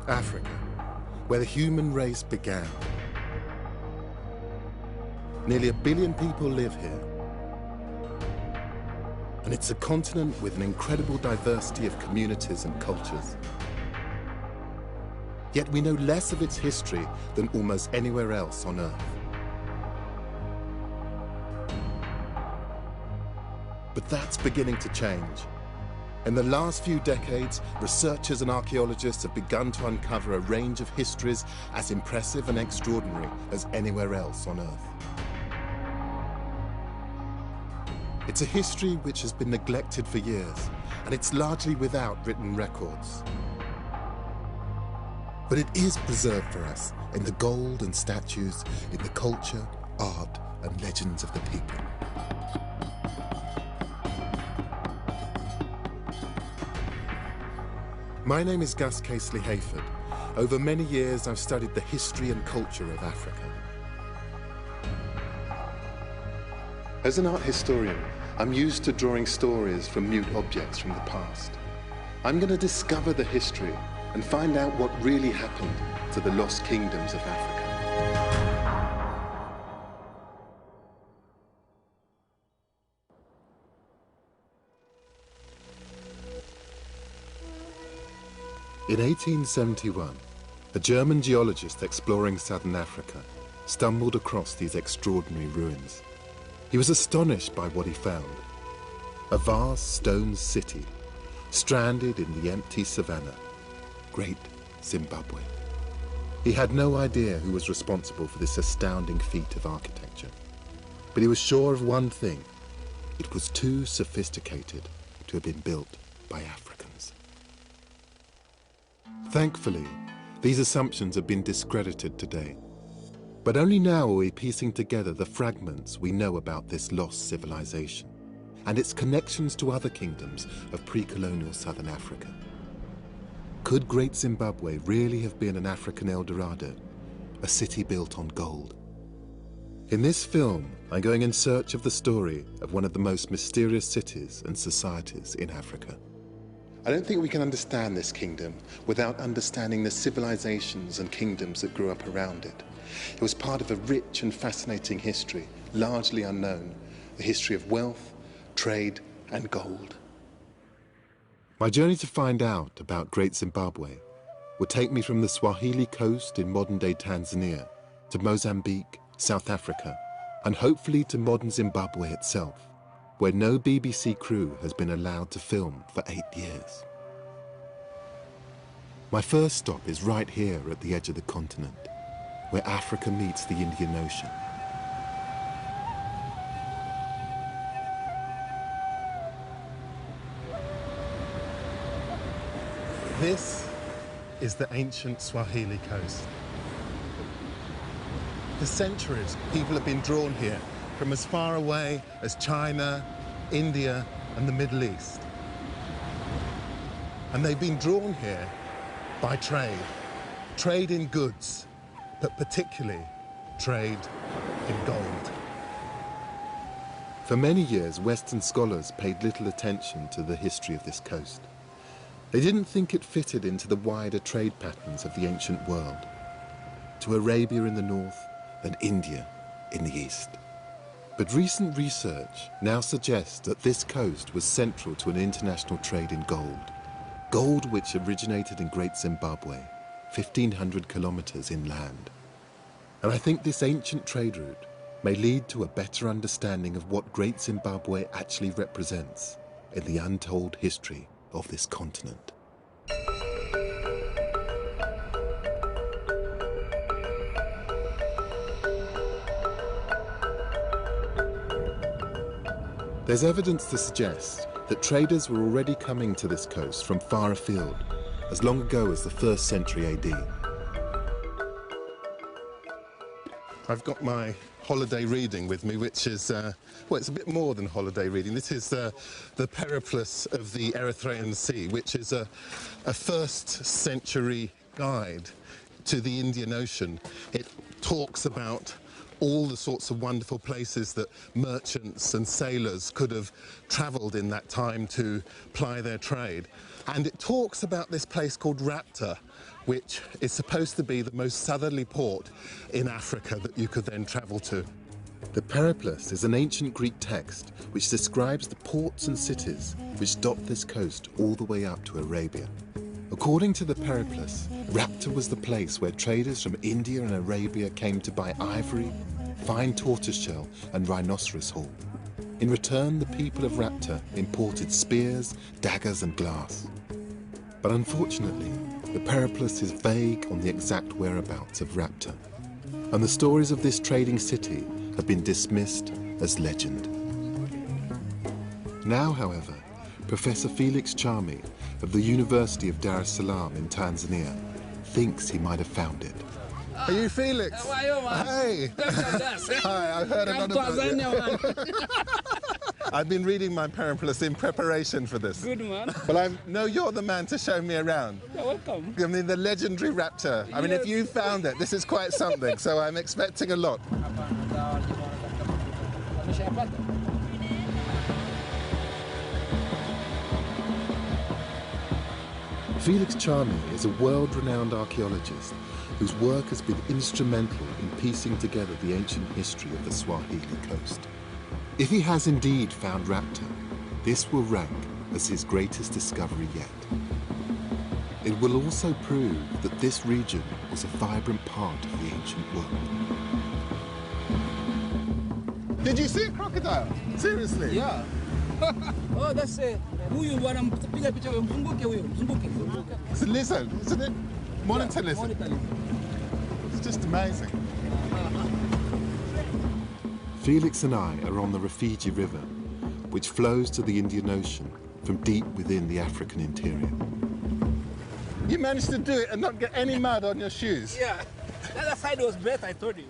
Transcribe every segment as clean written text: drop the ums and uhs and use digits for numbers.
Africa, where the human race began. Nearly 1 billion people live here. And it's a continent with an incredible diversity of communities and cultures. Yet we know less of its history than almost anywhere else on Earth. But that's beginning to change. In the last few decades, researchers and archaeologists have begun to uncover a range of histories as impressive and extraordinary as anywhere else on Earth. It's a history which has been neglected for years, and it's largely without written records. But it is preserved for us in the gold and statues, in the culture, art, and legends of the people. My name is Gus Casely-Hayford. Over many years, I've studied the history and culture of Africa. As an art historian, I'm used to drawing stories from mute objects from the past. I'm going to discover the history and find out what really happened to the lost kingdoms of Africa. In 1871, a German geologist exploring southern Africa stumbled across these extraordinary ruins. He was astonished by what he found. A vast stone city, stranded in the empty savannah, Great Zimbabwe. He had no idea who was responsible for this astounding feat of architecture. But he was sure of one thing: it was too sophisticated to have been built by Africans. Thankfully, these assumptions have been discredited today. But only now are we piecing together the fragments we know about this lost civilization and its connections to other kingdoms of pre-colonial southern Africa. Could Great Zimbabwe really have been an African El Dorado, a city built on gold? In this film, I'm going in search of the story of one of the most mysterious cities and societies in Africa. I don't think we can understand this kingdom without understanding the civilizations and kingdoms that grew up around it. It was part of a rich and fascinating history, largely unknown, the history of wealth, trade, and gold. My journey to find out about Great Zimbabwe would take me from the Swahili coast in modern-day Tanzania to Mozambique, South Africa, and hopefully to modern Zimbabwe itself, where no BBC crew has been allowed to film for 8 years. My first stop is right here at the edge of the continent, where Africa meets the Indian Ocean. This is the ancient Swahili coast. For centuries, people have been drawn here from as far away as China, India, and the Middle East. And they've been drawn here by trade. Trade in goods, but particularly trade in gold. For many years, Western scholars paid little attention to the history of this coast. They didn't think it fitted into the wider trade patterns of the ancient world, to Arabia in the north and India in the east. But recent research now suggests that this coast was central to an international trade in gold. Gold which originated in Great Zimbabwe, 1,500 kilometers inland. And I think this ancient trade route may lead to a better understanding of what Great Zimbabwe actually represents in the untold history of this continent. There's evidence to suggest that traders were already coming to this coast from far afield, as long ago as the 1st century AD. I've got my holiday reading with me, which is, well, it's a bit more than holiday reading. This is the Periplus of the Erythraean Sea, which is a 1st century guide to the Indian Ocean. It talks about all the sorts of wonderful places that merchants and sailors could have travelled in that time to ply their trade. And it talks about this place called Rapta, which is supposed to be the most southerly port in Africa that you could then travel to. The Periplus is an ancient Greek text which describes the ports and cities which dot this coast all the way up to Arabia. According to the Periplus, Rapta was the place where traders from India and Arabia came to buy ivory, fine tortoiseshell and rhinoceros horn. In return, the people of Rapta imported spears, daggers and glass. But unfortunately, the Periplus is vague on the exact whereabouts of Rapta, and the stories of this trading city have been dismissed as legend. Now, however, Professor Felix Chami of the University of Dar es Salaam in Tanzania thinks he might have found it. Are you Felix? How are you, man? Hey! Hi, I've heard a lot about you. I've been reading my Periplus in preparation for this. Good, man. Well, I know you're the man to show me around. You're welcome. I mean, the legendary Rapta. I mean, if you found it, this is quite something, so I'm expecting a lot. Felix Chami is a world-renowned archaeologist whose work has been instrumental in piecing together the ancient history of the Swahili coast. If he has indeed found Rapta, this will rank as his greatest discovery yet. It will also prove that this region was a vibrant part of the ancient world. Did you see a crocodile? Seriously? Yeah. Oh, that's huyu bwana mpiga picha huyo mzunguke huyo, mzunguke. It's a lizard, isn't it? Monitor lizard. Monitor lizard. It's just amazing. Felix and I are on the Rufiji River, which flows to the Indian Ocean from deep within the African interior. You managed to do it and not get any mud on your shoes? Yeah. The other side was better, I told you.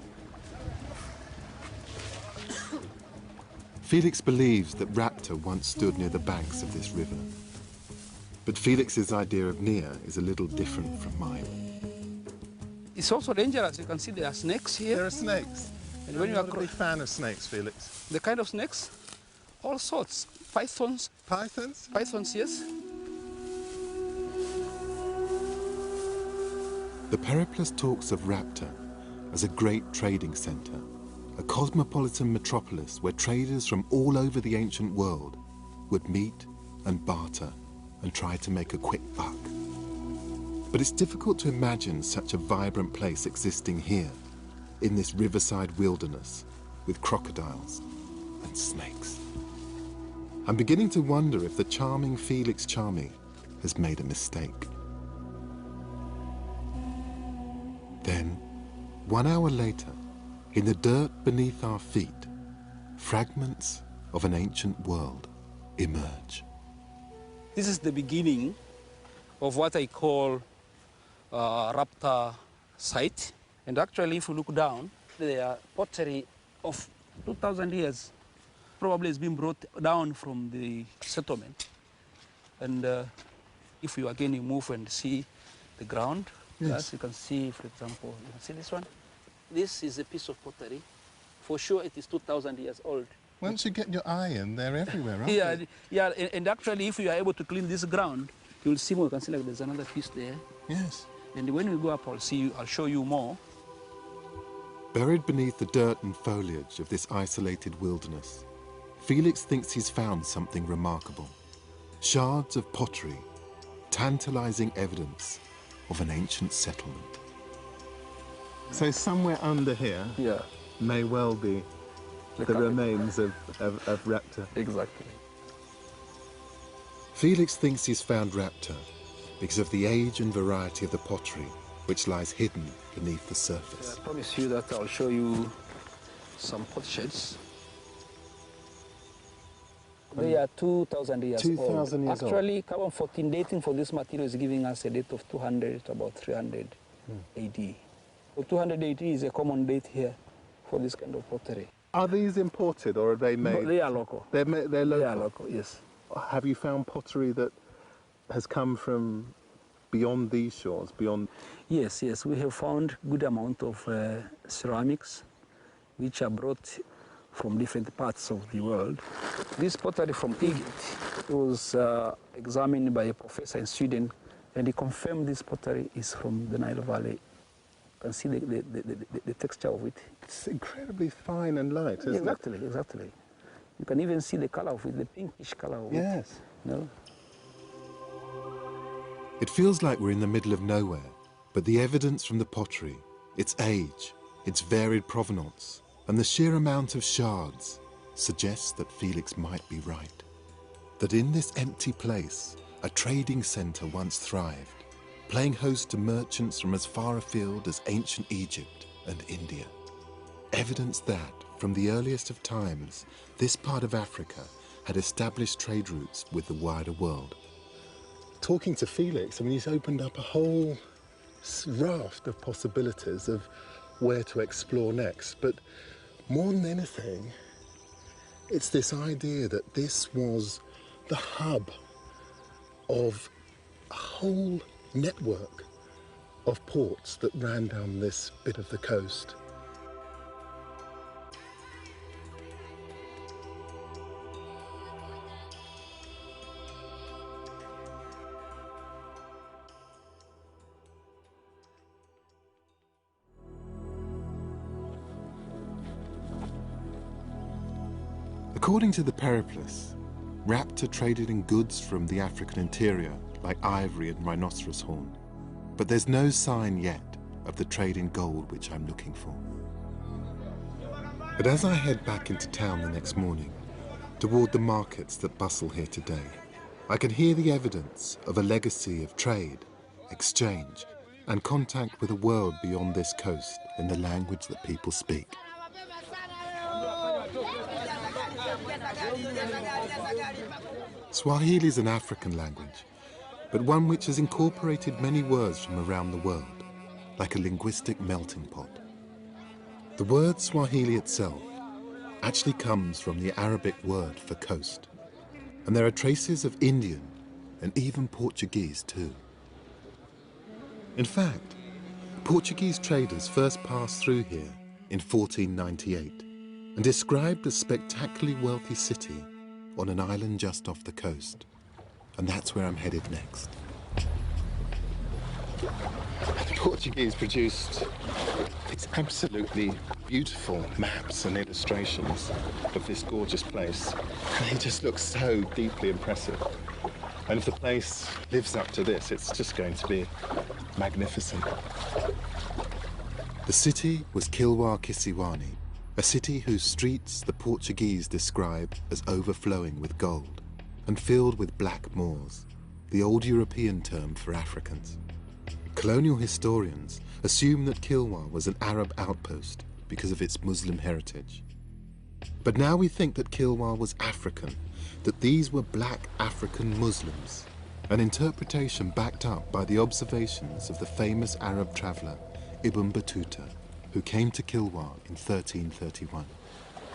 Felix believes that Rapta once stood near the banks of this river. But Felix's idea of near is a little different from mine. It's also dangerous. You can see there are snakes here. There are snakes. And when I'm you are not a big fan of snakes, Felix. the kind of snakes, all sorts. Pythons. Pythons? Pythons, yes. The Periplus talks of Rapta as a great trading center, a cosmopolitan metropolis where traders from all over the ancient world would meet and barter and try to make a quick buck. But it's difficult to imagine such a vibrant place existing here, in this riverside wilderness, with crocodiles and snakes. I'm beginning to wonder if the charming Felix Chami has made a mistake. Then, 1 hour later, in the dirt beneath our feet, fragments of an ancient world emerge. This is the beginning of what I call Rapta site. And actually, if you look down, there are pottery of 2,000 years. Probably has been brought down from the settlement. And if you again move and see the ground, yes, you can see, for example, you can see this one. This is a piece of pottery. For sure, it is 2,000 years old. Once you get your eye in, they're everywhere, aren't Yeah, they? yeah, and actually, if you are able to clean this ground, you'll see more. You can see like there's another piece there. Yes. And when we go up, I'll show you more. Buried beneath the dirt and foliage of this isolated wilderness, Felix thinks he's found something remarkable. Shards of pottery, tantalizing evidence of an ancient settlement. So somewhere under here may well be the remains of Rapta. Exactly. Felix thinks he's found Rapta because of the age and variety of the pottery which lies hidden beneath the surface. I promise you that I'll show you some potsheds. They are 2,000 years 2,000 old. years old. Actually, carbon-14 dating for this material is giving us a date of 200 to about 300 AD. So 200 AD is a common date here for this kind of pottery. Are these imported or are they made? No, they are local. They're local? They are local, yes. Have you found pottery that has come from beyond these shores, beyond? Yes, yes. We have found good amount of ceramics which are brought from different parts of the world. This pottery from Egypt was examined by a professor in Sweden, and he confirmed this pottery is from the Nile Valley. You can see the texture of it. It's incredibly fine and light, isn't Exactly, exactly. You can even see the color of it, the pinkish color of it. Yes. No? It feels like we're in the middle of nowhere, but the evidence from the pottery, its age, its varied provenance, and the sheer amount of shards suggests that Felix might be right. That in this empty place, a trading centre once thrived, playing host to merchants from as far afield as ancient Egypt and India. Evidence that, from the earliest of times, this part of Africa had established trade routes with the wider world. Talking to Felix, I mean, he's opened up a whole raft of possibilities of where to explore next. But more than anything, it's this idea that this was the hub of a whole network of ports that ran down this bit of the coast. According to the Periplus, Raptor traded in goods from the African interior, like ivory and rhinoceros horn. But there's no sign yet of the trade in gold which I'm looking for. But as I head back into town the next morning, toward the markets that bustle here today, I can hear the evidence of a legacy of trade, exchange, and contact with a world beyond this coast in the language that people speak. Swahili is an African language, but one which has incorporated many words from around the world, like a linguistic melting pot. The word Swahili itself actually comes from the Arabic word for coast, and there are traces of Indian and even Portuguese too. In fact, Portuguese traders first passed through here in 1498 and described a spectacularly wealthy city on an island just off the coast. And that's where I'm headed next. The Portuguese produced these absolutely beautiful maps and illustrations of this gorgeous place. And they just look so deeply impressive. And if the place lives up to this, it's just going to be magnificent. The city was Kilwa Kisiwani, a city whose streets the Portuguese describe as overflowing with gold and filled with black Moors, the old European term for Africans. Colonial historians assume that Kilwa was an Arab outpost because of its Muslim heritage. But now we think that Kilwa was African, that these were black African Muslims, an interpretation backed up by the observations of the famous Arab traveller Ibn Battuta, who came to Kilwa in 1331.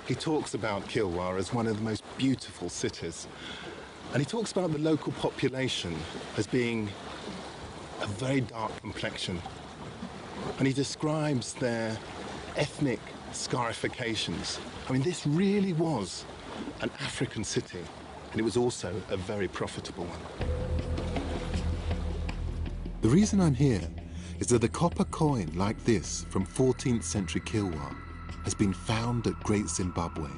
He talks about Kilwa as one of the most beautiful cities, and he talks about the local population as being a very dark complexion, and he describes their ethnic scarifications. I mean, this really was an African city, and it was also a very profitable one. The reason I'm here is that a copper coin like this from 14th century Kilwa has been found at Great Zimbabwe,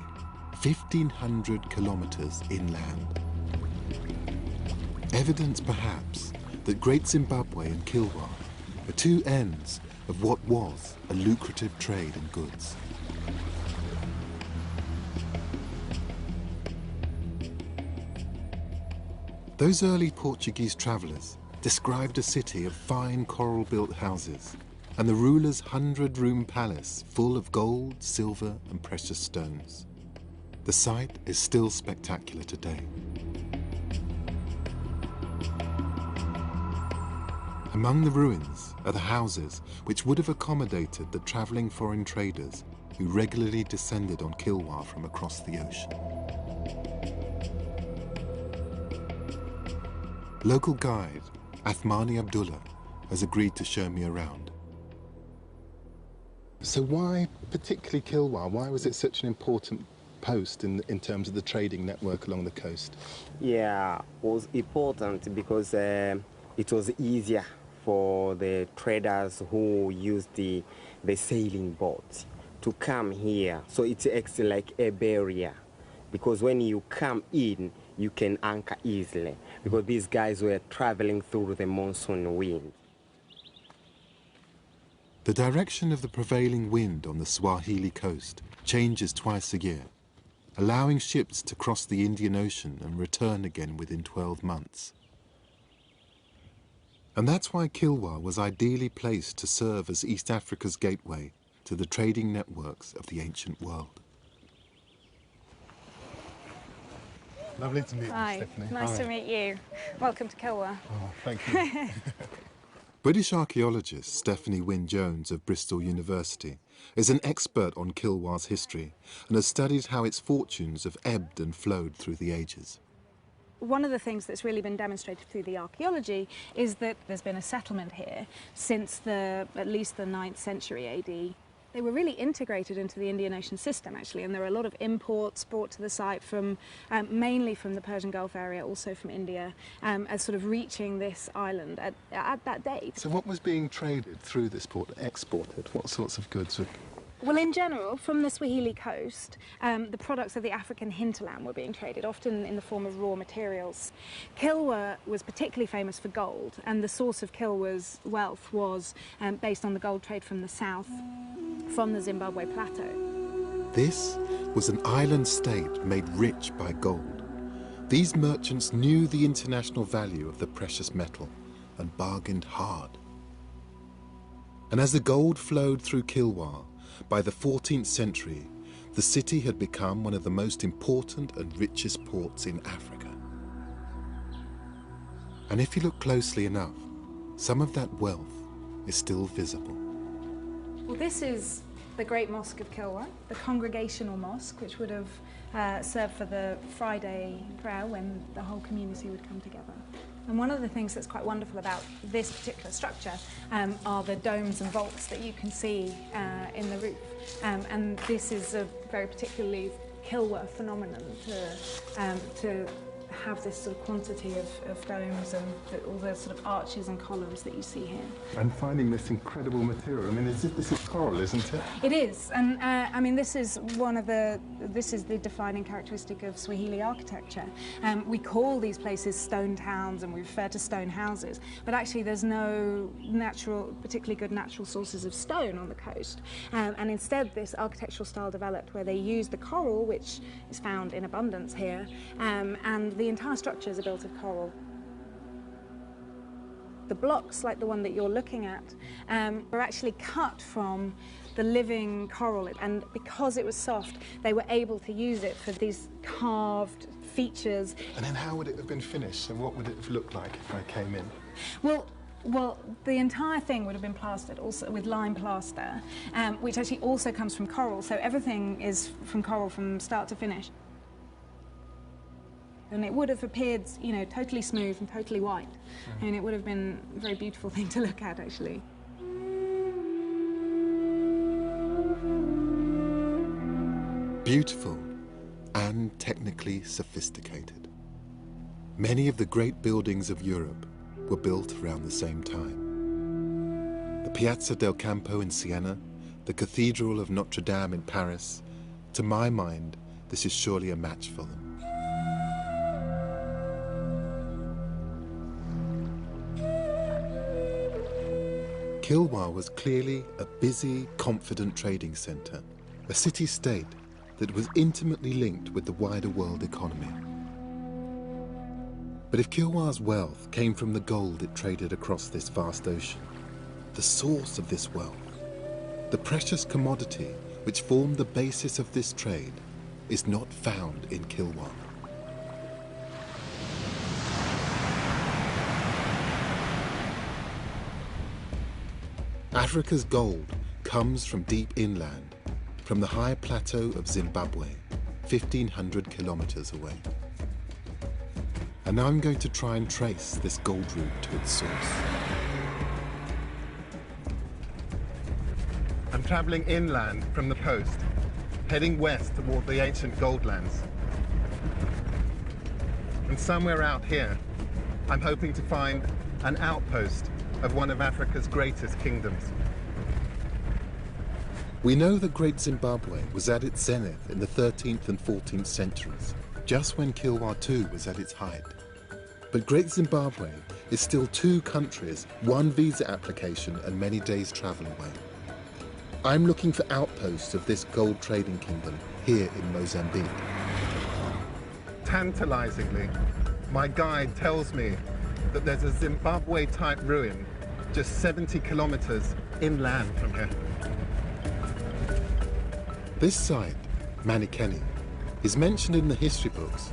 1,500 kilometers inland. Evidence perhaps that Great Zimbabwe and Kilwa are two ends of what was a lucrative trade in goods. Those early Portuguese travellers described a city of fine coral-built houses and the ruler's 100-room palace full of gold, silver and precious stones. The site is still spectacular today. Among the ruins are the houses which would have accommodated the travelling foreign traders who regularly descended on Kilwa from across the ocean. Local guide Athmani Abdullah has agreed to show me around. So why particularly Kilwa? Why was it such an important post in terms of the trading network along the coast? Yeah, it was important because it was easier for the traders who used the sailing boats to come here. So it acts like a barrier, because when you come in, you can anchor easily, because these guys were traveling through the monsoon wind. The direction of the prevailing wind on the Swahili coast changes twice a year, allowing ships to cross the Indian Ocean and return again within 12 months. And that's why Kilwa was ideally placed to serve as East Africa's gateway to the trading networks of the ancient world. Lovely to meet you, Hi, Stephanie. nice to meet you. Welcome to Kilwa. Oh, thank you. British archaeologist Stephanie Wynne-Jones of Bristol University is an expert on Kilwa's history and has studied how its fortunes have ebbed and flowed through the ages. One of the things that's really been demonstrated through the archaeology is that there's been a settlement here since at least the 9th century AD. They were really integrated into the Indian Ocean system, actually, and there are a lot of imports brought to the site from mainly from the Persian Gulf area, also from India, as sort of reaching this island at that date. So what was being traded through this port, exported? What sorts of goods were... Well, in general, from the Swahili coast, the products of the African hinterland were being traded, often in the form of raw materials. Kilwa was particularly famous for gold, and the source of Kilwa's wealth was based on the gold trade from the south, from the Zimbabwe plateau. This was an island state made rich by gold. These merchants knew the international value of the precious metal and bargained hard. And as the gold flowed through Kilwa, by the 14th century, the city had become one of the most important and richest ports in Africa. And if you look closely enough, some of that wealth is still visible. Well, this is the Great Mosque of Kilwa, the congregational mosque, which would have served for the Friday prayer when the whole community would come together. And one of the things that's quite wonderful about this particular structure are the domes and vaults that you can see in the roof. And this is a very particularly Kilwa phenomenon to have this sort of quantity of domes and all the sort of arches and columns that you see here. And finding this incredible material, I mean, this is coral, isn't it? It is, and I mean, this is the defining characteristic of Swahili architecture. We call these places stone towns and we refer to stone houses, but actually there's no particularly good natural sources of stone on the coast. And instead this architectural style developed where they use the coral, which is found in abundance here, and the entire structures are built of coral. The blocks, like the one that you're looking at, were actually cut from the living coral, and because it was soft, they were able to use it for these carved features. And then how would it have been finished? So what would it have looked like if I came in? Well, the entire thing would have been plastered also with lime plaster, which actually also comes from coral, so everything is from coral from start to finish. And it would have appeared, you know, totally smooth and totally white. I mean, it would have been a very beautiful thing to look at, actually. Beautiful and technically sophisticated. Many of the great buildings of Europe were built around the same time. The Piazza del Campo in Siena, the Cathedral of Notre Dame in Paris. To my mind, this is surely a match for them. Kilwa was clearly a busy, confident trading centre, a city-state that was intimately linked with the wider world economy. But if Kilwa's wealth came from the gold it traded across this vast ocean, the source of this wealth, the precious commodity which formed the basis of this trade, is not found in Kilwa. Africa's gold comes from deep inland, from the high plateau of Zimbabwe, 1,500 kilometers away. And now I'm going to try and trace this gold route to its source. I'm travelling inland from the coast, heading west toward the ancient goldlands. And somewhere out here, I'm hoping to find an outpost of one of Africa's greatest kingdoms. We know that Great Zimbabwe was at its zenith in the 13th and 14th centuries, just when Kilwa II was at its height. But Great Zimbabwe is still 2 countries, 1 visa application and many days' travel away. I'm looking for outposts of this gold trading kingdom here in Mozambique. Tantalizingly, my guide tells me that there's a Zimbabwe-type ruin just 70 kilometers inland from here. This site, Manikeni, is mentioned in the history books,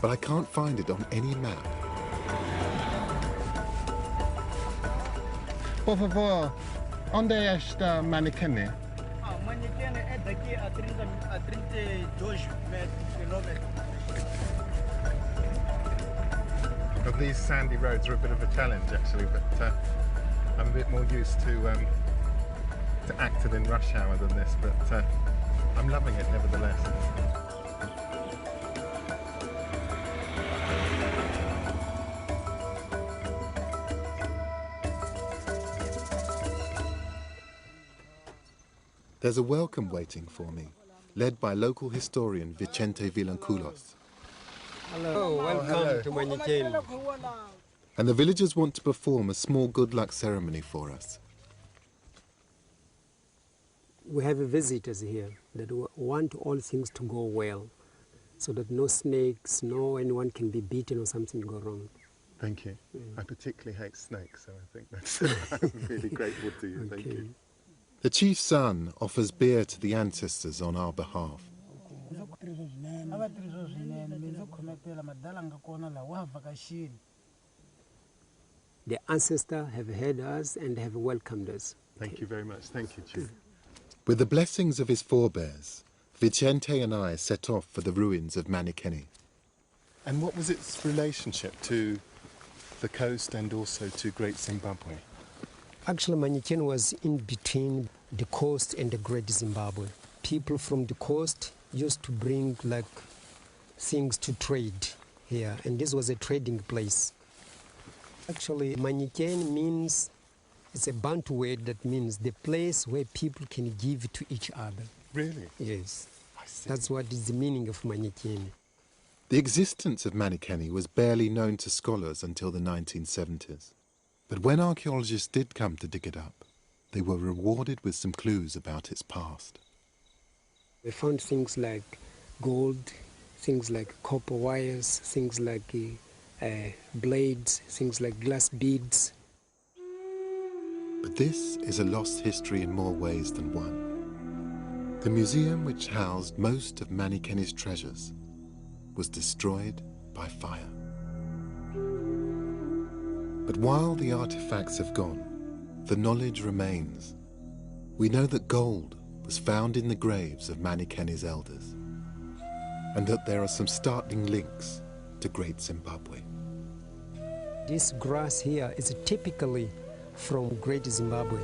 but I can't find it on any map. Por favor, onde está Manikeni? Manikeni é daqui a 32 quilômetros. Well, these sandy roads are a bit of a challenge, actually, but I'm a bit more used to acting in rush hour than this, but I'm loving it nevertheless. There's a welcome waiting for me, led by local historian Vicente Vilanculos. Hello, welcome to Manikeni. And the villagers want to perform a small good luck ceremony for us. We have visitors here that want all things to go well, so that no snakes, no anyone can be beaten or something go wrong. Thank you. I particularly hate snakes, so I think that's I'm really grateful to you. Thank you. The chief's son offers beer to the ancestors on our behalf. The ancestors have heard us and have welcomed us. Thank you very much. Thank you, Chief. With the blessings of his forebears, Vicente and I set off for the ruins of Manikeni. And what was its relationship to the coast and also to Great Zimbabwe? Actually, Manikeni was in between the coast and the Great Zimbabwe. People from the coast used to bring like things to trade here, and this was a trading place. Actually, Manikeni means, it's a Bantu word that means the place where people can give to each other. Really? Yes. I see. That's what is the meaning of Manikeni. The existence of Manikeni was barely known to scholars until the 1970s. But when archaeologists did come to dig it up, they were rewarded with some clues about its past. They found things like gold, things like copper wires, things like blades, things like glass beads. But this is a lost history in more ways than one. The museum which housed most of Manikeni's treasures was destroyed by fire. But while the artifacts have gone, the knowledge remains. We know that gold was found in the graves of Manikeni's elders, and that there are some startling links to Great Zimbabwe. This grass here is typically from Great Zimbabwe.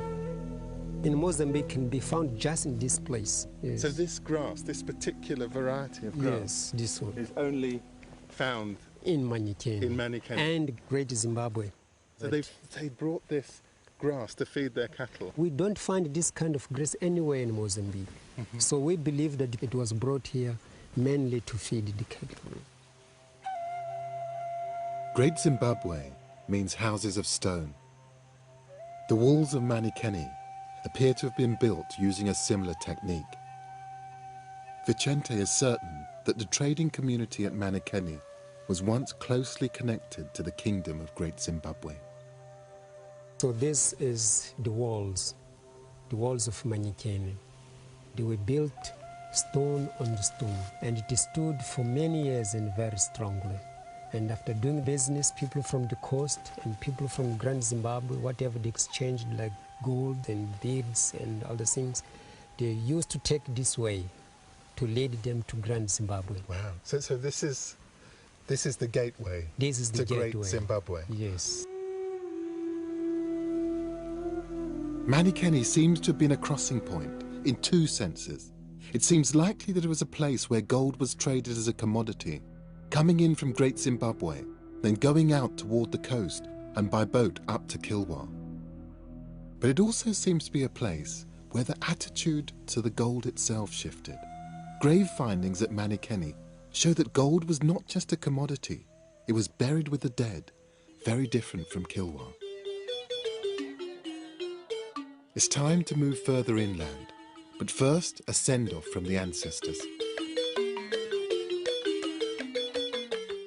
In Mozambique can be found just in this place. Yes. So this grass, this particular variety of grass, yes, this one is only found in Manikeni. in Manikeni. And Great Zimbabwe. So they brought this grass to feed their cattle. We don't find this kind of grass anywhere in Mozambique. So we believe that it was brought here mainly to feed the cattle. Great Zimbabwe means houses of stone. The walls of Manikeni appear to have been built using a similar technique. Vicente is certain that the trading community at Manikeni was once closely connected to the kingdom of Great Zimbabwe. So this is the walls of Manikeni. They were built stone on stone, and it stood for many years and very strongly. And after doing business, people from the coast and people from Grand Zimbabwe, whatever they exchanged, like gold and beads and other things, they used to take this way to lead them to Grand Zimbabwe. Wow. So this is the gateway to Great Zimbabwe. Yes. Manikeni seems to have been a crossing point in two senses. It seems likely that it was a place where gold was traded as a commodity, coming in from Great Zimbabwe, then going out toward the coast and by boat up to Kilwa. But it also seems to be a place where the attitude to the gold itself shifted. Grave findings at Manikeni show that gold was not just a commodity, it was buried with the dead, very different from Kilwa. It's time to move further inland, but first a send-off from the ancestors.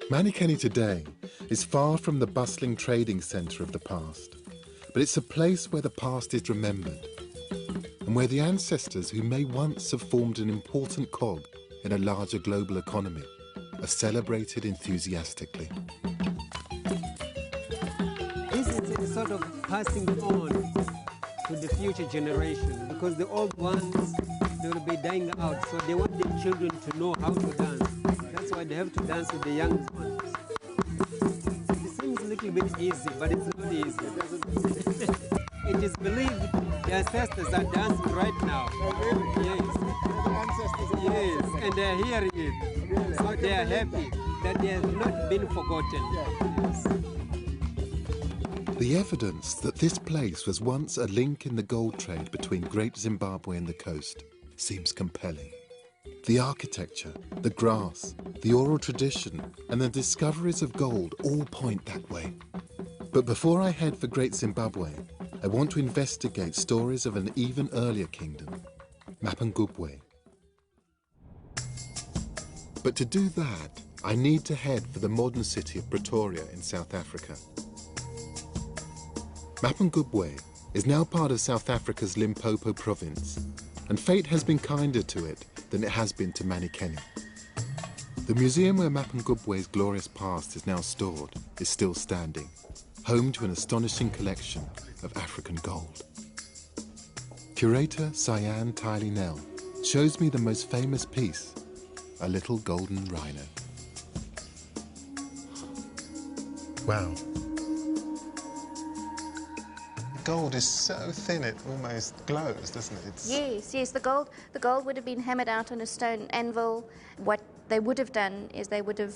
Manikeni today is far from the bustling trading centre of the past, but it's a place where the past is remembered and where the ancestors who may once have formed an important cog in a larger global economy are celebrated enthusiastically. This is a sort of passing on to the future generation, because the old ones, they will be dying out, so they want the children to know how to dance. That's why they have to dance with the young ones. It seems a little bit easy, but it's not easy. It is believed the ancestors are dancing right now. Yes. Yes, and they are hearing it. Really? So they are happy that they have not been forgotten. Yes. The evidence that this place was once a link in the gold trade between Great Zimbabwe and the coast seems compelling. The architecture, the grass, the oral tradition, and the discoveries of gold all point that way. But before I head for Great Zimbabwe, I want to investigate stories of an even earlier kingdom, Mapungubwe. But to do that, I need to head for the modern city of Pretoria in South Africa. Mapungubwe is now part of South Africa's Limpopo province, and fate has been kinder to it than it has been to Manikeni. The museum where Mapungubwe's glorious past is now stored is still standing, home to an astonishing collection of African gold. Curator Cyan Tylee Nell shows me the most famous piece, a little golden rhino. Wow. Gold is so thin it almost glows, doesn't it? Yes. The gold would have been hammered out on a stone anvil. What they would have done is they would have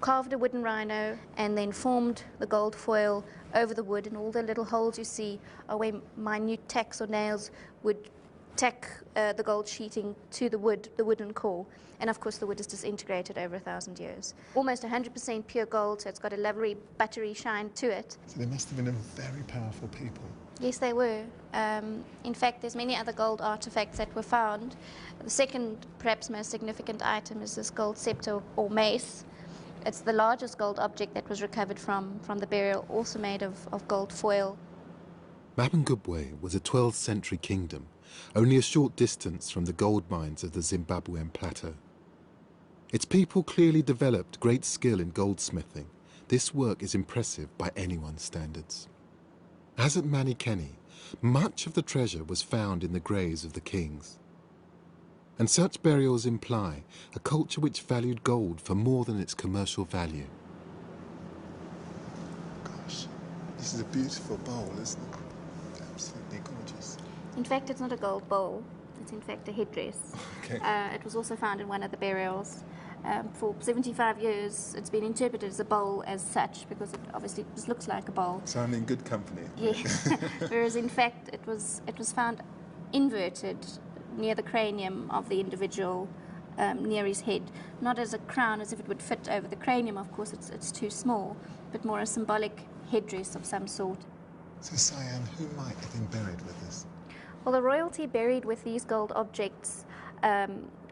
carved a wooden rhino and then formed the gold foil over the wood, and all the little holes you see are where minute tacks or nails would tack the gold sheeting to the wooden core. And of course the wood is disintegrated over 1,000 years. Almost 100% pure gold, so it's got a lovely buttery shine to it. So they must have been a very powerful people. Yes, they were. In fact, there's many other gold artifacts that were found. The second, perhaps most significant item is this gold scepter or mace. It's the largest gold object that was recovered from the burial, also made of gold foil. Mapungubwe was a 12th century kingdom, only a short distance from the gold mines of the Zimbabwean plateau. Its people clearly developed great skill in goldsmithing. This work is impressive by anyone's standards. As at Manikeni, much of the treasure was found in the graves of the kings. And such burials imply a culture which valued gold for more than its commercial value. Gosh, this is a beautiful bowl, isn't it? Absolutely gorgeous. In fact, it's not a gold bowl. It's in fact a headdress. Okay. It was also found in one of the burials. For 75 years, it's been interpreted as a bowl as such, because it obviously just looks like a bowl. So I'm in good company. Yeah. Whereas in fact, it was found inverted near the cranium of the individual, near his head, not as a crown, as if it would fit over the cranium. Of course, it's too small, but more a symbolic headdress of some sort. So Cyan, who might have been buried with this? Well, the royalty buried with these gold objects,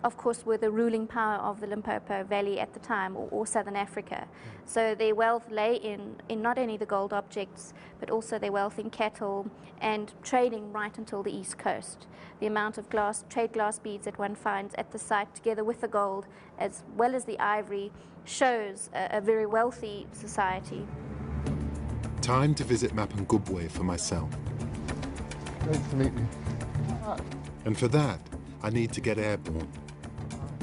of course, were the ruling power of the Limpopo Valley at the time, or Southern Africa. So their wealth lay in not only the gold objects, but also their wealth in cattle and trading right until the East Coast. The amount of trade glass beads that one finds at the site, together with the gold, as well as the ivory, shows a very wealthy society. Time to visit Mapungubwe for myself. Nice to meet you. And for that, I need to get airborne.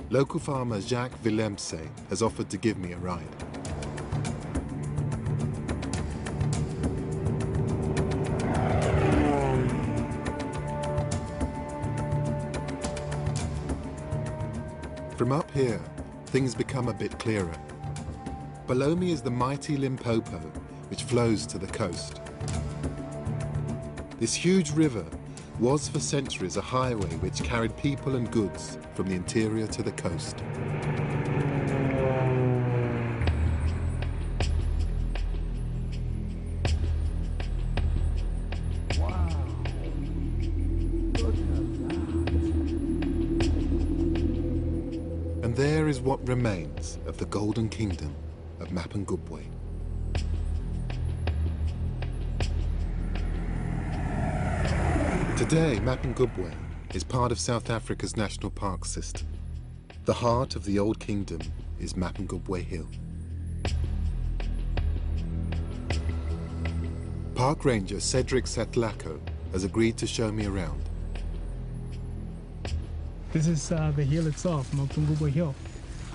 Local farmer Jacques Willemse has offered to give me a ride. From up here, things become a bit clearer. Below me is the mighty Limpopo, which flows to the coast. This huge river was for centuries a highway which carried people and goods from the interior to the coast. And there is what remains of the Golden Kingdom of Mapungubwe. Today, Mapungubwe is part of South Africa's national park system. The heart of the old kingdom is Mapungubwe Hill. Park Ranger Cedric Satlako has agreed to show me around. This is the hill itself, Mapungubwe Hill,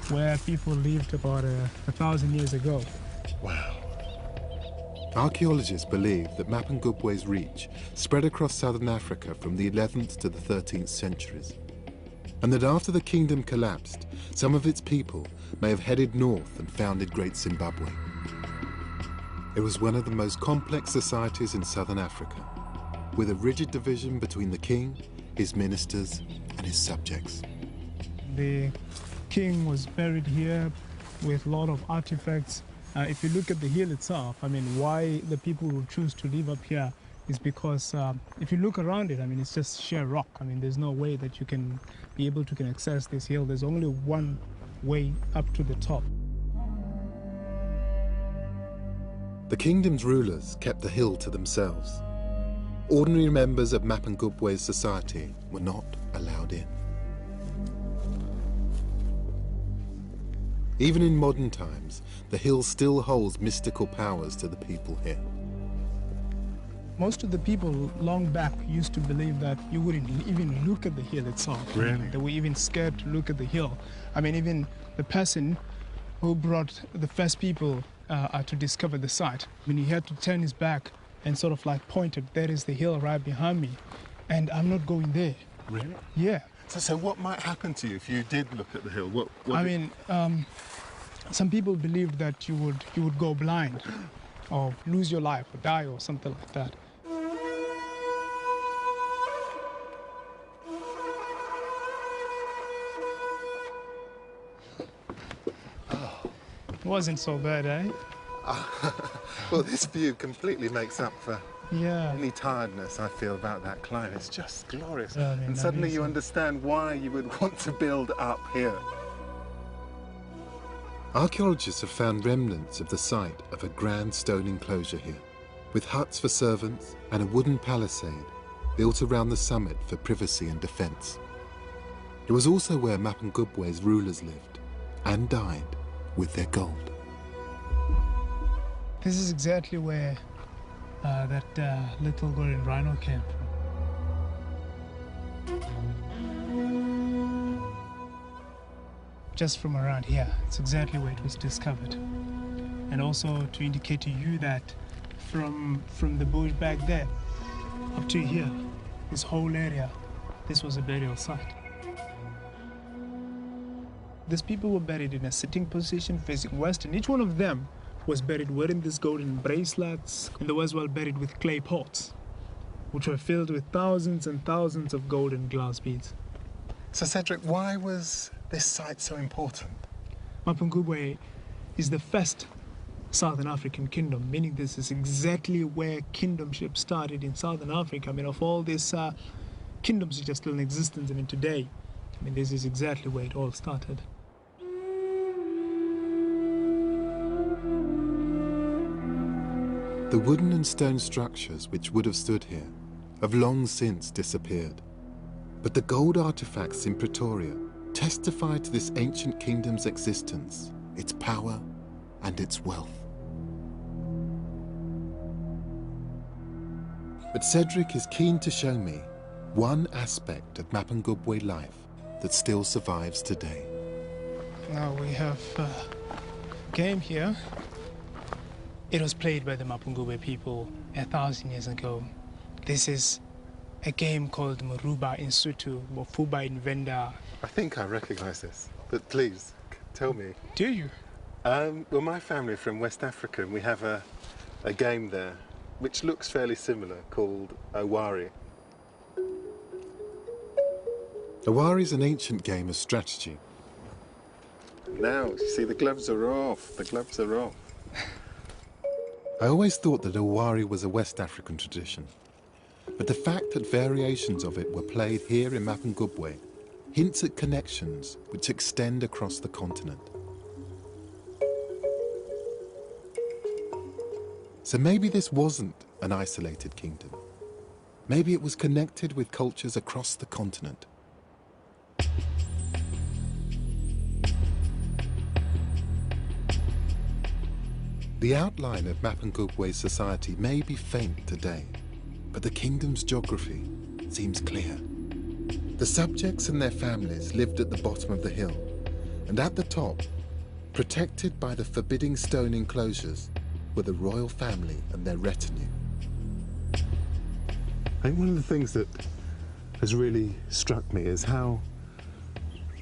where people lived about 1,000 years ago. Wow. Archaeologists believe that Mapungubwe's reach spread across southern Africa from the 11th to the 13th centuries, and that after the kingdom collapsed, some of its people may have headed north and founded Great Zimbabwe. It was one of the most complex societies in southern Africa, with a rigid division between the king, his ministers, and his subjects. The king was buried here with a lot of artifacts. If you look at the hill itself, I mean, why the people would choose to live up here is because if you look around it, I mean, it's just sheer rock. I mean, there's no way that you can be able to access this hill. There's only one way up to the top. The kingdom's rulers kept the hill to themselves. Ordinary members of Mapungubwe's society were not allowed in. Even in modern times, the hill still holds mystical powers to the people here. Most of the people long back used to believe that you wouldn't even look at the hill itself. Really? They were even scared to look at the hill. I mean, even the person who brought the first people to discover the site, I mean, he had to turn his back and sort of like pointed, there is the hill right behind me, and I'm not going there. Really? Yeah. So what might happen to you if you did look at the hill? What I mean, some people believed that you would go blind or lose your life or die or something like that. It wasn't so bad, eh? Well, this view completely makes up for Yeah. any tiredness I feel about that climb. It's just glorious. Yeah, I mean, and that suddenly is you it. understand why you would want to build up here. Archaeologists have found remnants of the site of a grand stone enclosure here, with huts for servants and a wooden palisade built around the summit for privacy and defense. It was also where Mapungubwe's rulers lived and died with their gold. This is exactly where that little golden rhino came from. Just from around here, it's exactly where it was discovered. And also to indicate to you that from the bush back there up to here, this whole area, this was a burial site. These people were buried in a sitting position facing west, and each one of them was buried wearing these golden bracelets, and they were as well buried with clay pots, which were filled with thousands and thousands of gold and glass beads. So Cedric, why was this site so important? Mapungubwe is the first Southern African kingdom, meaning this is exactly where kingdomship started in Southern Africa. I mean, of all these kingdoms which are still in existence, I mean, today, I mean, this is exactly where it all started. The wooden and stone structures which would have stood here have long since disappeared. But the gold artifacts in Pretoria testify to this ancient kingdom's existence, its power and its wealth. But Cedric is keen to show me one aspect of Mapungubwe life that still survives today. Now we have a game here. It was played by the Mapungubwe people 1,000 years ago. This is a game called Muruba in Sotho, Mofuba in Venda. I think I recognize this. but please, tell me. Do you? Well, my family are from West Africa, and we have a game there, which looks fairly similar, called Owari. Owari is an ancient game of strategy. Now, you see, the gloves are off. The gloves are off. I always thought that Owari was a West African tradition, but the fact that variations of it were played here in Mapungubwe hints at connections which extend across the continent. So maybe this wasn't an isolated kingdom. Maybe it was connected with cultures across the continent. The outline of Mapungubwe's society may be faint today, but the kingdom's geography seems clear. The subjects and their families lived at the bottom of the hill, and at the top, protected by the forbidding stone enclosures, were the royal family and their retinue. I think one of the things that has really struck me is how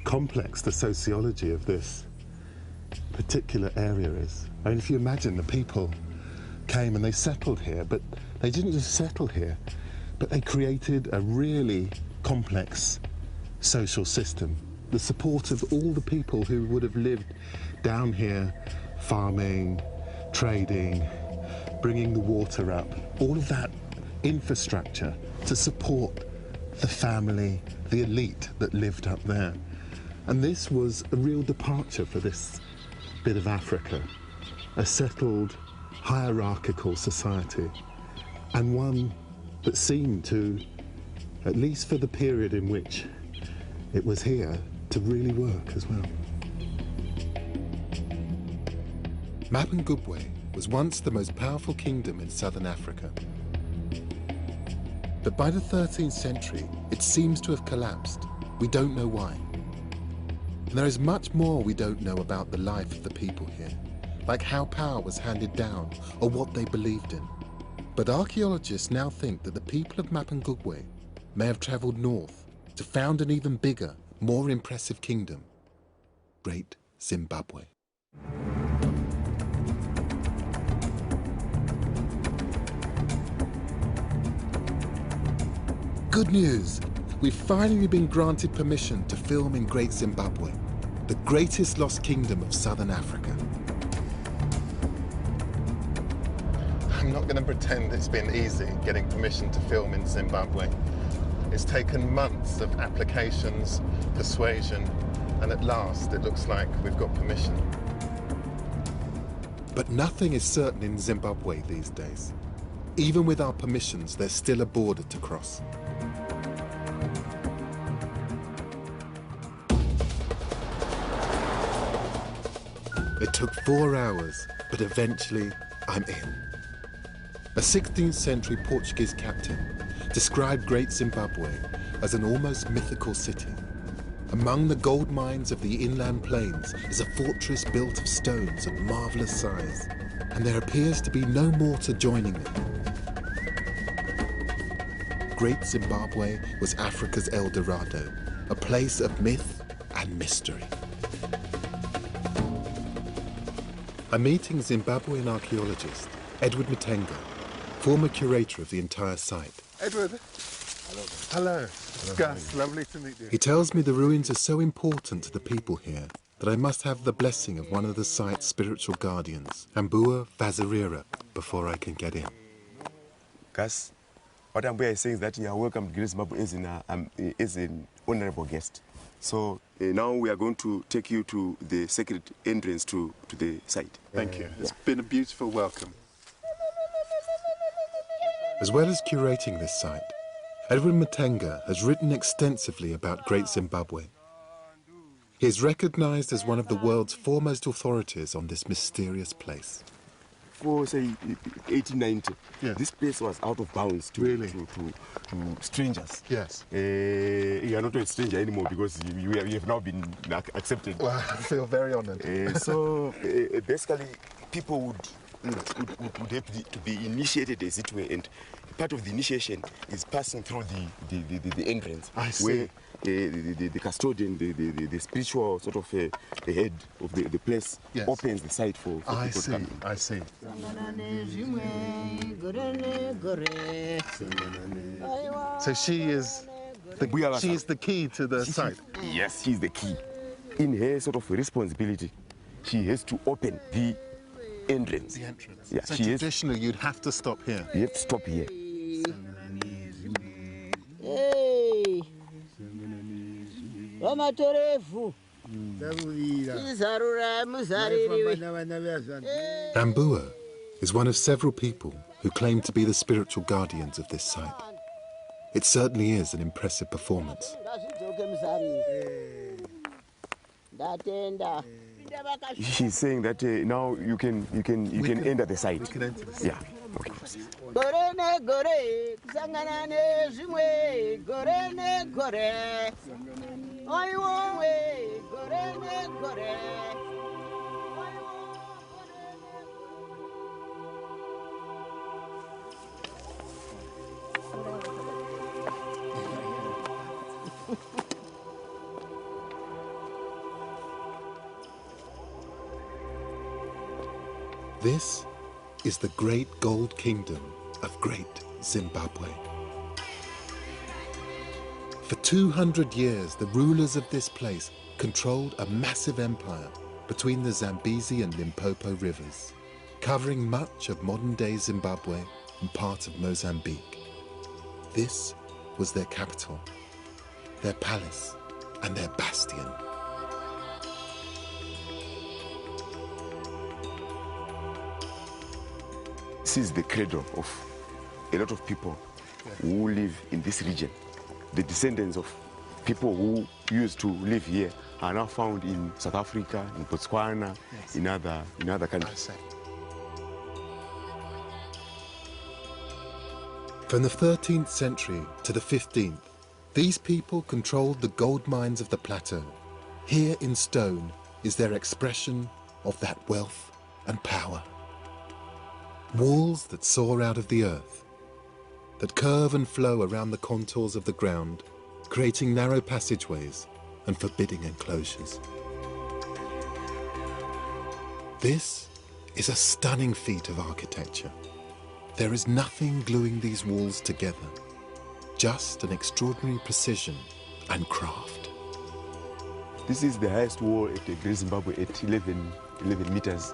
complex the sociology of this particular area is. I mean, if you imagine the people came and they settled here, but they didn't just settle here, but they created a really complex social system. The support of all the people who would have lived down here, farming, trading, bringing the water up, all of that infrastructure to support the family, the elite that lived up there. And this was a real departure for this bit of Africa, a settled, hierarchical society, and one that seemed to, at least for the period in which it was here, to really work as well. Mapungubwe was once the most powerful kingdom in southern Africa. But by the 13th century, it seems to have collapsed. We don't know why. And there is much more we don't know about the life of the people here, like how power was handed down or what they believed in. But archaeologists now think that the people of Mapungubwe may have travelled north to found an even bigger, more impressive kingdom, Great Zimbabwe. Good news! We've finally been granted permission to film in Great Zimbabwe, the greatest lost kingdom of southern Africa. I'm not going to pretend it's been easy getting permission to film in Zimbabwe. It's taken months of applications, persuasion, and at last it looks like we've got permission. But nothing is certain in Zimbabwe these days. Even with our permissions, there's still a border to cross. It took 4 hours, but eventually I'm in. A 16th century Portuguese captain described Great Zimbabwe as an almost mythical city. Among the gold mines of the inland plains is a fortress built of stones of marvelous size, and there appears to be no more to joining it. Great Zimbabwe was Africa's El Dorado, a place of myth and mystery. I'm meeting Zimbabwean archaeologist Edward Matenga, former curator of the entire site. Edward. Hello. Gus, lovely to meet you. He tells me the ruins are so important to the people here that I must have the blessing of one of the site's spiritual guardians, Ambua Vazirira, before I can get in. Gus, what Ambua is saying is that you are welcome to Great Zimbabwe as an honorable guest. So now we are going to take you to the sacred entrance to the site. Thank you. It's been a beautiful welcome. As well as curating this site, Edward Matenga has written extensively about Great Zimbabwe. He is recognized as one of the world's foremost authorities on this mysterious place. For, say, 1890, this place was out of bounds to strangers. Yes. You are not a stranger anymore because you have now been accepted. Well, I feel very honored. So, basically, people would have to be initiated, as it were, and part of the initiation is passing through the entrance. I see. Where the custodian, the spiritual sort of head of the place opens the site for people to come in. I see. So she is the key to the site. Yes, she's the key. In her sort of responsibility, she has to open the entrance. The entrance. Yeah, so traditionally, you'd have to stop here. You have to stop here. Hey, Rambua is one of several people who claim to be the spiritual guardians of this site. It certainly is an impressive performance. She's saying that now you can enter the site. We can enter the site. Yeah. Okay. This is the great gold kingdom of Great Zimbabwe. For 200 years, the rulers of this place controlled a massive empire between the Zambezi and Limpopo rivers, covering much of modern-day Zimbabwe and part of Mozambique. This was their capital, their palace, and their bastion. This is the cradle of a lot of people who live in this region. The descendants of people who used to live here are now found in South Africa, in Botswana, in other countries. From the 13th century to the 15th, these people controlled the gold mines of the plateau. Here in stone is their expression of that wealth and power. Walls that soar out of the earth, that curve and flow around the contours of the ground, creating narrow passageways and forbidding enclosures. This is a stunning feat of architecture. There is nothing gluing these walls together, just an extraordinary precision and craft. This is the highest wall at Great Zimbabwe at 11 meters.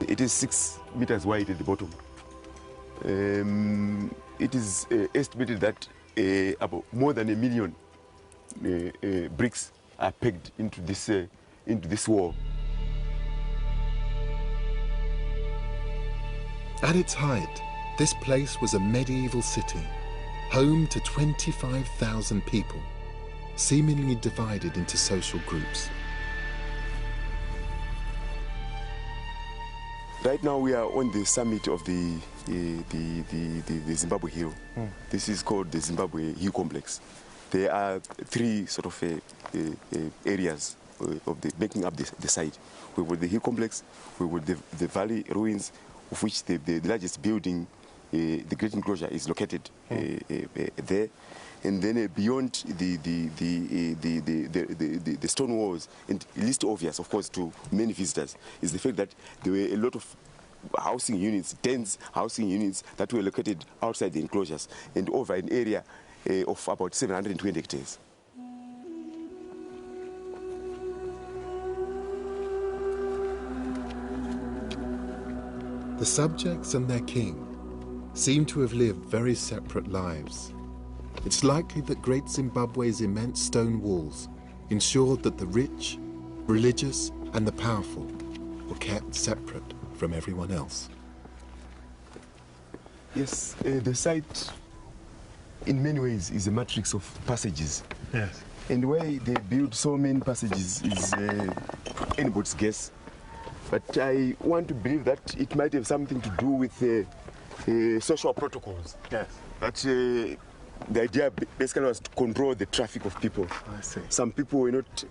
It is 6 meters wide at the bottom. It is estimated that about more than 1 million bricks are pegged into this wall. At its height, this place was a medieval city, home to 25,000 people, seemingly divided into social groups. Right now we are on the summit of the Zimbabwe Hill. This is called the Zimbabwe Hill Complex. There are 3 sort of areas of making up the site. We were the Hill Complex, we were the Valley Ruins, of which the largest building, the Great Enclosure, is located there. And then beyond the stone walls, and least obvious, of course, to many visitors, is the fact that there were a lot of housing units, dense housing units that were located outside the enclosures and over an area of about 720 hectares. The subjects and their king seem to have lived very separate lives. It's likely that Great Zimbabwe's immense stone walls ensured that the rich, religious, and the powerful were kept separate from everyone else. Yes, the site in many ways is a matrix of passages. Yes. And why they build so many passages is anybody's guess. But I want to believe that it might have something to do with social protocols. Yes. That the idea basically was to control the traffic of people. I see. Some people were not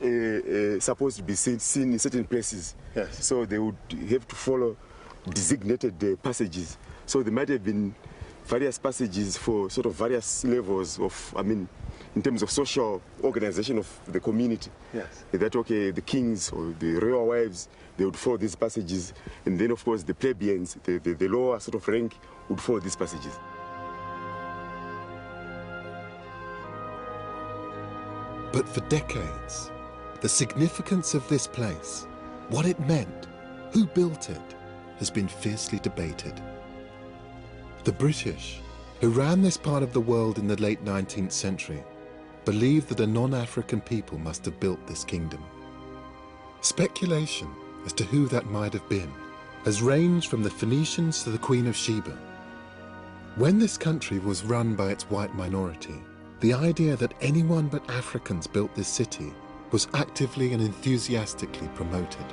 supposed to be seen in certain places. Yes. So they would have to follow designated passages. So there might have been various passages for sort of various levels of, I mean, in terms of social organization of the community. Yes. That, okay, the kings or the royal wives, they would follow these passages. And then, of course, the plebeians, the lower sort of rank, would follow these passages. But for decades, the significance of this place, what it meant, who built it, has been fiercely debated. The British, who ran this part of the world in the late 19th century, believed that a non-African people must have built this kingdom. Speculation as to who that might have been has ranged from the Phoenicians to the Queen of Sheba. When this country was run by its white minority, the idea that anyone but Africans built this city was actively and enthusiastically promoted.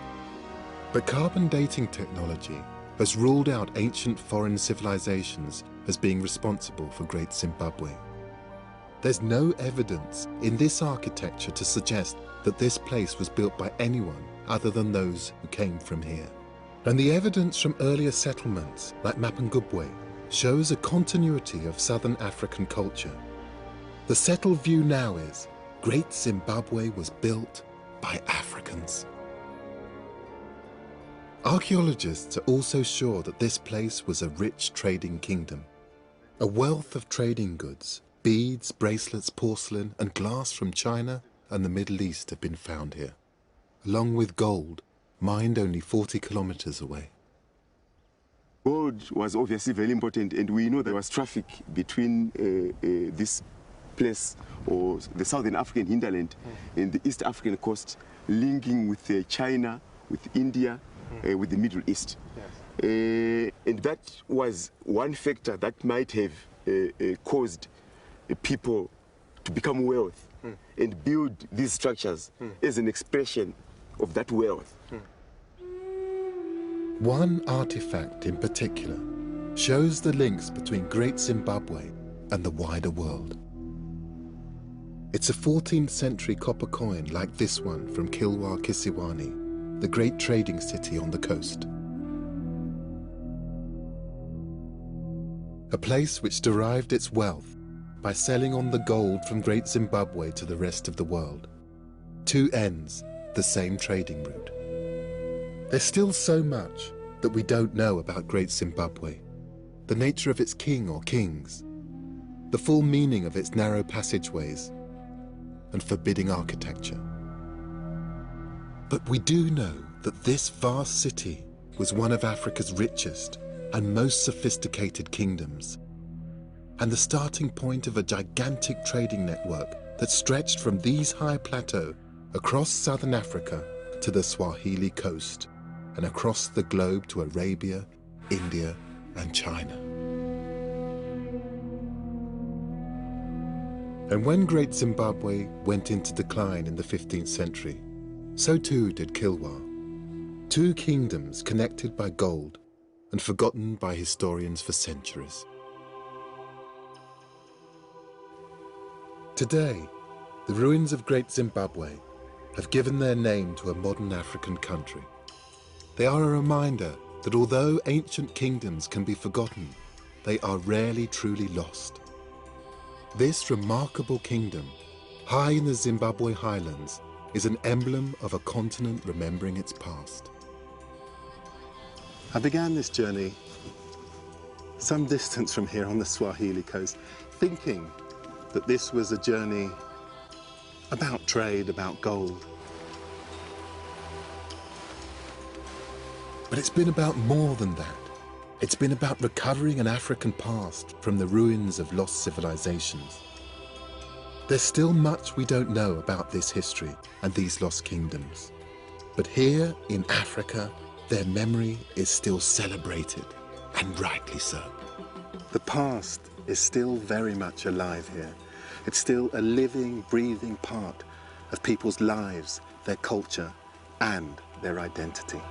But carbon dating technology has ruled out ancient foreign civilizations as being responsible for Great Zimbabwe. There's no evidence in this architecture to suggest that this place was built by anyone other than those who came from here. And the evidence from earlier settlements, like Mapungubwe, shows a continuity of southern African culture. The settled view now is, Great Zimbabwe was built by Africans. Archaeologists are also sure that this place was a rich trading kingdom. A wealth of trading goods, beads, bracelets, porcelain, and glass from China and the Middle East have been found here, along with gold, mined only 40 kilometers away. Gold was obviously very important, and we know there was traffic between this place, or the southern African hinterland, and the East African coast, linking with China, with India, with the Middle East. Yes. And that was one factor that might have caused people to become wealthy and build these structures as an expression of that wealth. One artifact in particular shows the links between Great Zimbabwe and the wider world. It's a 14th century copper coin like this one from Kilwa Kisiwani, the great trading city on the coast. A place which derived its wealth by selling on the gold from Great Zimbabwe to the rest of the world. Two ends, the same trading route. There's still so much that we don't know about Great Zimbabwe, the nature of its king or kings, the full meaning of its narrow passageways, and forbidding architecture. But we do know that this vast city was one of Africa's richest and most sophisticated kingdoms, and the starting point of a gigantic trading network that stretched from these high plateaux across southern Africa to the Swahili coast, and across the globe to Arabia, India, and China. And when Great Zimbabwe went into decline in the 15th century, so too did Kilwa, two kingdoms connected by gold and forgotten by historians for centuries. Today, the ruins of Great Zimbabwe have given their name to a modern African country. They are a reminder that although ancient kingdoms can be forgotten, they are rarely truly lost. This remarkable kingdom, high in the Zimbabwe highlands, is an emblem of a continent remembering its past. I began this journey some distance from here on the Swahili coast, thinking that this was a journey about trade, about gold. But it's been about more than that. It's been about recovering an African past from the ruins of lost civilizations. There's still much we don't know about this history and these lost kingdoms. But here in Africa, their memory is still celebrated, and rightly so. The past is still very much alive here. It's still a living, breathing part of people's lives, their culture, and their identity.